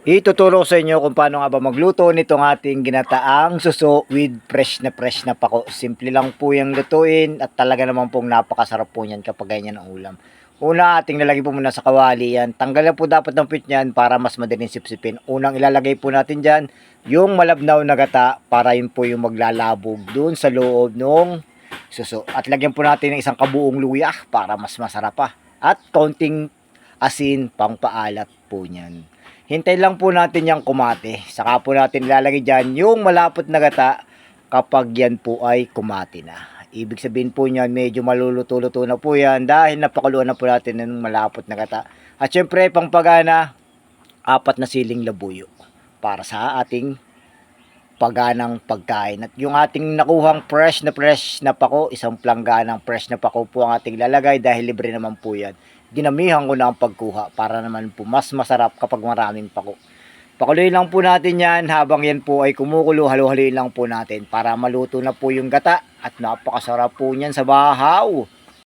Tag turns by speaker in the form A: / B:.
A: Ituturo ko sa inyo kung paano nga ba magluto nitong ating ginataang suso with fresh na pako. Simple lang po yung lutuin at talaga naman pong napakasarap po niyan kapag ganyan ang ulam. Una, ating lalagay po muna sa kawali yan. Tanggalan po dapat ng pit niyan para mas madaling sipsipin. Unang ilalagay po natin dyan yung malabnaw na gata para yun po yung maglalabog dun sa loob ng suso. At lagyan po natin ng isang kabuong luya para mas masarap pa. At konting asin pang paalat po niyan. Hintay lang po natin yung kumate. Saka po natin ilalagay dyan yung malapot na gata kapag yan po ay kumate na. Ibig sabihin po niyan medyo maluluto-luto na po yan dahil napakuluan na po natin ng malapot na gata. At syempre pangpagana, 4 na siling labuyo para sa ating paganang pagkain. At yung ating nakuhang fresh na pako, isang plangganang fresh na pako po ang ating lalagay dahil libre naman po yan. Dinamihan ko na ang pagkuha para naman po mas masarap kapag maraming pako. Pakuluin lang po natin yan habang yan po ay kumukulo, halo-haloyin lang po natin para maluto na po yung gata at napakasarap po niyan sa bahaw.